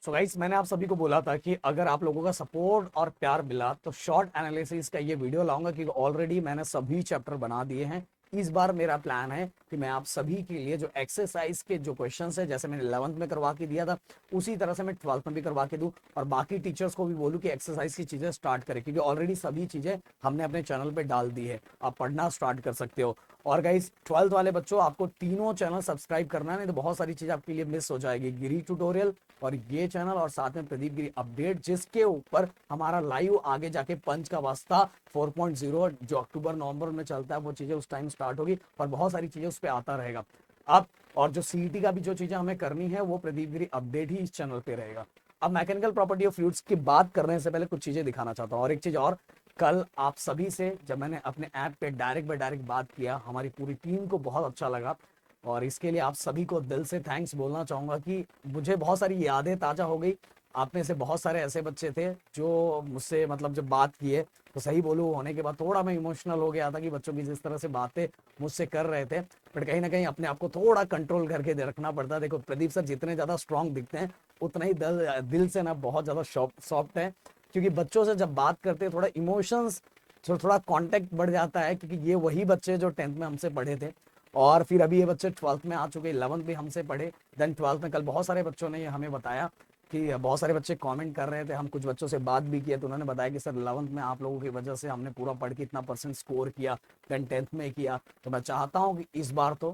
So guys, मैंने आप सभी को बोला था कि अगर आप लोगों का सपोर्ट और प्यार मिला तो शॉर्ट एनालिसिस का ये वीडियो लाऊंगा, क्योंकि ऑलरेडी मैंने सभी चैप्टर बना दिए हैं। इस बार मेरा प्लान है कि मैं आप सभी के लिए जो एक्सरसाइज के जो क्वेश्चंस है, जैसे मैंने 11th में करवा के दिया था, उसी तरह से मैं 12th में भी करवा के दूं और बाकी टीचर्स को भी बोलूं कि एक्सरसाइज की चीजें स्टार्ट करें, क्योंकि ऑलरेडी सभी चीजें हमने अपने चैनल पे डाल दी है। आप पढ़ना स्टार्ट कर सकते हो। और गाइस, 12th वाले बच्चों, आपको तीनों चैनल सब्सक्राइब करना है, नहीं तो बहुत सारी चीजें आपके लिए मिस हो जाएगी। गिरी ट्यूटोरियल और ये चैनल और साथ में प्रदीप गिरी अपडेट, जिसके ऊपर हमारा लाइव आगे जाके पंच का वास्ता 4.0 जो अक्टूबर नवंबर में चलता है, वो चीजें उस टाइम स्टार्ट होगी और बहुत सारी चीजें उस पर आता रहेगा। अब और जो सीईटी का भी जो चीजें हमें करनी है, वो प्रदीप गिरी अपडेट ही इस चैनल पे रहेगा। अब मैकेनिकल प्रॉपर्टी ऑफ फ्लूइड्स की बात करने से पहले कुछ चीजें दिखाना चाहता हूँ। और एक चीज और, कल आप सभी से जब मैंने अपने ऐप पे डायरेक्ट बाय डायरेक्ट बात किया, हमारी पूरी टीम को बहुत अच्छा लगा और इसके लिए आप सभी को दिल से थैंक्स बोलना चाहूंगा कि मुझे बहुत सारी यादें ताजा हो गई। आप में से बहुत सारे ऐसे बच्चे थे जो मुझसे मतलब जब बात किए, तो सही बोलूं, होने के बाद थोड़ा मैं इमोशनल हो गया था कि बच्चों की जिस तरह से बातें मुझसे कर रहे थे, बट कहीं ना कहीं अपने आप को थोड़ा कंट्रोल करके रखना पड़ता है। देखो, प्रदीप सर जितने ज्यादा स्ट्रांग दिखते हैं, उतना ही दिल से ना बहुत ज्यादा सॉफ्ट है, क्योंकि बच्चों से जब बात करते हैं थोड़ा इमोशंस, थोड़ा कांटेक्ट बढ़ जाता है, क्योंकि ये वही बच्चे जो 10th में हमसे पढ़े थे और फिर अभी ये बच्चे 12th में आ चुके, 11th भी हमसे पढ़े, देन 12th में। कल बहुत सारे बच्चों ने हमें बताया कि बहुत सारे बच्चे कमेंट कर रहे थे, हम कुछ बच्चों से बात भी किया तो उन्होंने बताया कि सर 11th में आप लोगों की वजह से हमने पूरा पढ़ के इतना परसेंट स्कोर किया, देन 10th में किया। तो मैं चाहता हूँ कि इस बार तो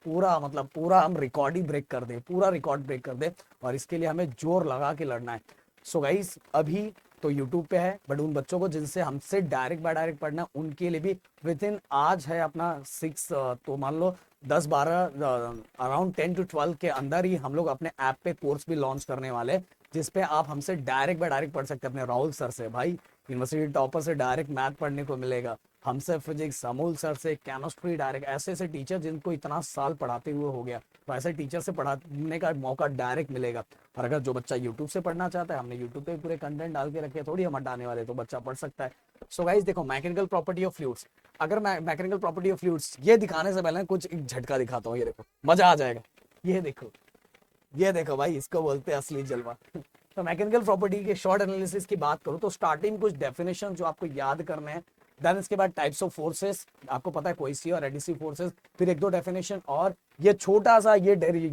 पूरा मतलब पूरा हम रिकॉर्ड ही ब्रेक कर दे, पूरा रिकॉर्ड ब्रेक कर दे, और इसके लिए हमें जोर लगा के लड़ना है। सो गाइस, अभी तो यूट्यूब पे है, बट उन बच्चों को जिनसे हमसे डायरेक्ट बाय डायरेक्ट पढ़ना, उनके लिए भी विद इन आज है अपना 6, तो मान लो 10-12 अराउंड 10 to 12 के अंदर ही हम लोग अपने ऐप पे कोर्स भी लॉन्च करने वाले, जिसपे आप हमसे डायरेक्ट बाय डायरेक्ट पढ़ सकते हैं। अपने राहुल सर से, भाई यूनिवर्सिटी टॉपर से डायरेक्ट मैथ पढ़ने को मिलेगा, हमसे फिजिक्स, अमूल सर से केमिस्ट्री डायरेक्ट, ऐसे ऐसे टीचर जिनको इतना साल पढ़ाते हुए हो गया, तो ऐसे टीचर से पढ़ाने का मौका डायरेक्ट मिलेगा। और अगर जो बच्चा यूट्यूब से पढ़ना चाहता है, हमने यूट्यूब पे पूरे कंटेंट डाल के रखे, थोड़ी हम हटाने वाले, तो बच्चा पढ़ सकता है। सो गाइस देखो, मैकेनिकल प्रॉपर्टी ऑफ फ्लूइड्स, अगर मैं मैकेनिकल प्रॉपर्टी ऑफ फ्लूइड्स ये दिखाने से पहले कुछ एक झटका दिखाता हूँ। ये देखो, मजा आ जाएगा। ये देखो, ये देखो भाई, इसको बोलते हैं असली जलवा। तो मैकेनिकल प्रॉपर्टी के शॉर्ट एनालिसिस की बात करूं तो स्टार्टिंग कुछ डेफिनेशन जो आपको याद करने हैं, देन इसके बाद टाइप्स ऑफ फोर्सेस, आपको पता है कोइसिव और एडिसिव फोर्सेस, फिर एक दो डेफिनेशन, और ये छोटा सा ये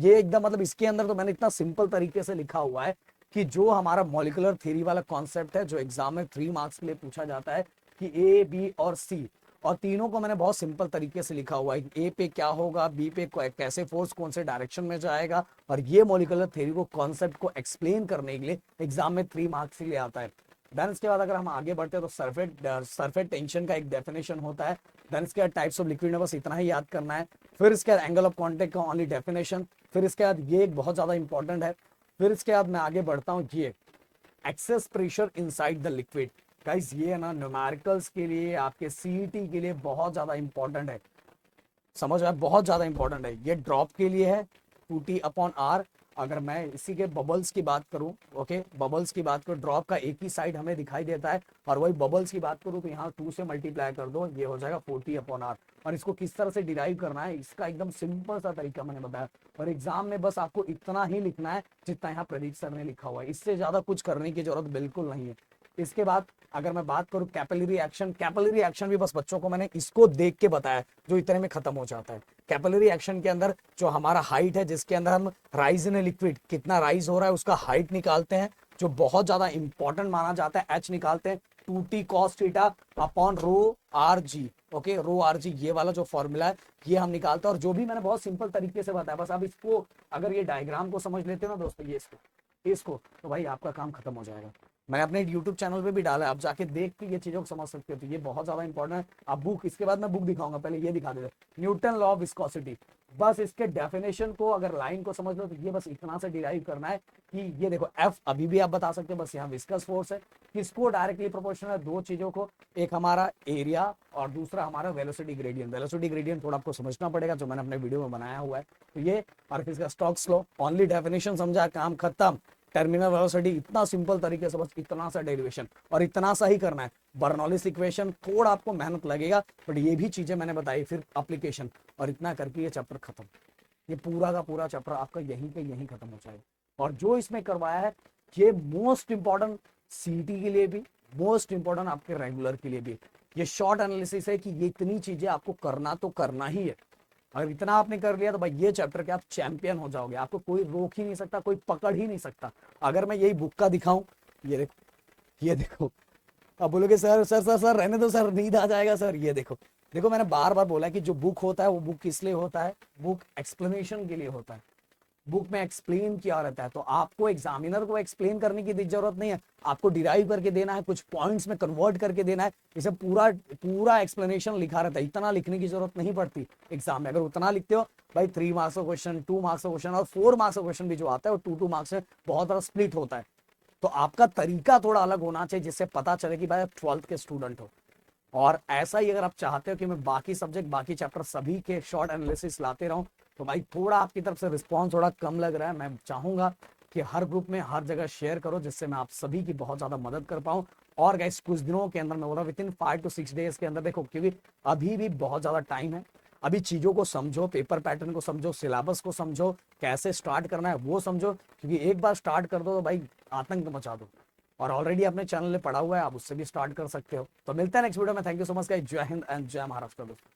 एकदम मतलब इसके अंदर तो मैंने इतना सिंपल तरीके से लिखा हुआ है कि जो हमारा मॉलिकुलर थ्योरी वाला कॉन्सेप्ट है, जो एग्जाम में 3 मार्क्स के लिए पूछा जाता है कि ए, बी और सी, और तीनों को मैंने बहुत सिंपल तरीके से लिखा हुआ है। ए पे क्या होगा, बी पे कैसे फोर्स कौन से डायरेक्शन में जाएगा, और ये मॉलिकुलर थ्योरी को कॉन्सेप्ट को एक्सप्लेन करने के लिए एग्जाम में 3 मार्क्स के लिए आता है। देन इसके बाद अगर हम आगे बढ़ते हैं तो सरफेस टेंशन का एक डेफिनेशन होता है। देन इसके बाद टाइप्स ऑफ लिक्विड में बस इतना ही याद करना है। फिर इसके बाद एंगल ऑफ कांटेक्ट का ओनली डेफिनेशन। फिर इसके बाद ये एक बहुत ज्यादा इंपॉर्टेंट है। फिर इसके बाद मैं आगे बढ़ता हूँ, ये excess pressure inside the liquid. Guys, ये है ना न्यूमेरिकल्स के लिए, आपके सीईटी के लिए बहुत ज्यादा इंपॉर्टेंट है, समझ रहा है, बहुत ज्यादा इंपॉर्टेंट है। ये ड्रॉप के लिए है 2T/R। अगर मैं इसी के बबल्स की बात करूं, ओके, बबल्स की बात करूं, ड्रॉप का एक ही साइड हमें दिखाई देता है, और वही बबल्स की बात करूं तो यहाँ 2 से मल्टीप्लाई कर दो, ये हो जाएगा 4T/R। और इसको किस तरह से डिराइव करना है, इसका एकदम सिंपल सा तरीका मैंने बताया, और एग्जाम में बस आपको इतना ही लिखना है जितना यहाँ प्रदीप सर ने लिखा हुआ है, इससे ज्यादा कुछ करने की जरूरत बिल्कुल नहीं है। इसके बाद अगर मैं बात करूं कैपिलरी एक्शन, कैपिलरी एक्शन भी बस बच्चों को मैंने इसको देख के बताया, जो इतने में खत्म हो जाता है। कैपिलरी एक्शन के अंदर जो हमारा हाइट है, जिसके अंदर हम राइज इन ए लिक्विड, कितना राइज हो रहा है उसका हाइट निकालते हैं, जो बहुत ज्यादा इंपॉर्टेंट माना जाता है, एच निकालते हैं 2T cos theta upon rho R G. Okay, rho R G, ये वाला जो फॉर्मूला है ये हम निकालते हैं, और जो भी मैंने बहुत सिंपल तरीके से बताया, बस आप इसको अगर ये डायग्राम को समझ लेते हो ना दोस्तों, ये इसको तो भाई आपका काम खत्म हो जाएगा। मैंने अपने यूट्यूब चैनल पे भी डाला है, आप जाके देख के ये चीजों को समझ सकते हो, तो ये बहुत ज्यादा इंपॉर्टेंट है। आप बुक, इसके बाद मैं बुक दिखाऊंगा, पहले ये दिखा देते, न्यूटन लॉ ऑफ विस्कोसिटी। बस इसके डेफिनेशन को अगर लाइन को समझ लो तो ये बस इतना से डिराइव करना है कि ये देखो एफ अभी भी आप बता सकते हो, बस यहाँ विस्कस फोर्स है, किसको डायरेक्टली प्रोपोर्शनल है, दो चीजों को, एक हमारा एरिया और दूसरा हमारा वेलोसिटी ग्रेडियंट। वेलोसिटी ग्रेडियंट थोड़ा आपको समझना पड़ेगा, जो मैंने अपने वीडियो में बनाया हुआ है। तो ये और इसका स्टोक्स लॉ, ओनली डेफिनेशन समझा, काम खत्म। टर्मिनल वेलोसिटी, इतना सिंपल तरीके से बस इतना सा डेरिवेशन और इतना सा ही करना है। बर्नौलिस इक्वेशन थोड़ा आपको मेहनत लगेगा, बट ये भी चीजें मैंने बताई, फिर एप्लीकेशन, और इतना करके ये चैप्टर खत्म। ये पूरा का पूरा चैप्टर आपका यहीं पे यहीं खत्म हो जाएगा। और जो इसमें करवाया है ये मोस्ट इंपॉर्टेंट सीटी के लिए भी, मोस्ट इंपॉर्टेंट आपके रेगुलर के लिए भी। ये शॉर्ट एनालिसिस है कि ये इतनी चीजें आपको करना तो करना ही है। अगर इतना आपने कर लिया तो भाई ये चैप्टर के आप चैंपियन हो जाओगे, आपको कोई रोक ही नहीं सकता, कोई पकड़ ही नहीं सकता। अगर मैं यही बुक का दिखाऊं, ये देखो, ये देखो, अब बोलोगे सर सर सर सर रहने दो सर, नींद आ जाएगा सर, ये देखो, देखो मैंने बार बार बोला कि जो बुक होता है वो बुक किस लिए होता है, बुक एक्सप्लेनेशन के लिए होता है। बुक में एक्सप्लेन किया रहता है, तो आपको एग्जामिनर को एक्सप्लेन करने की जरूरत नहीं है, आपको डिराइव करके देना है, कुछ पॉइंट्स में कन्वर्ट करके देना है। इसे पूरा पूरा एक्सप्लेनेशन लिखा रहता है, इतना लिखने की जरूरत नहीं पड़ती एग्जाम में। अगर उतना लिखते हो भाई 3 मार्क्स का क्वेश्चन, 2 मार्क्स का क्वेश्चन और 4 मार्क्स का क्वेश्चन भी जो आता है वो 2 मार्क्स में बहुत सारा स्प्लिट होता है। तो आपका तरीका थोड़ा अलग होना चाहिए जिससे पता चले कि भाई आप 12th के स्टूडेंट हो। और ऐसा ही अगर आप चाहते हो कि मैं बाकी सब्जेक्ट, बाकी चैप्टर सभी के शॉर्ट एनालिसिस लाते रहूं, तो भाई थोड़ा आपकी तरफ से रिस्पॉन्स थोड़ा कम लग रहा है। मैं चाहूंगा कि हर ग्रुप में हर जगह शेयर करो जिससे मैं आप सभी की बहुत ज्यादा मदद कर पाऊं। और गाइस कुछ दिनों के अंदर, मैं बोल रहा हूं विद इन 5 to 6 डेज के अंदर, देखो क्योंकि अभी भी बहुत ज्यादा टाइम है, अभी चीजों को समझो, पेपर पैटर्न को समझो, सिलेबस को समझो, कैसे स्टार्ट करना है वो समझो, क्योंकि एक बार स्टार्ट कर दो तो भाई आतंक मचा दो। और ऑलरेडी अपने चैनल में पढ़ा हुआ है, आप उससे भी स्टार्ट कर सकते हो। तो मिलते हैं नेक्स्ट वीडियो में। Thank you so much guys, जय हिंद एंड जय महाराष्ट्र दोस्तों।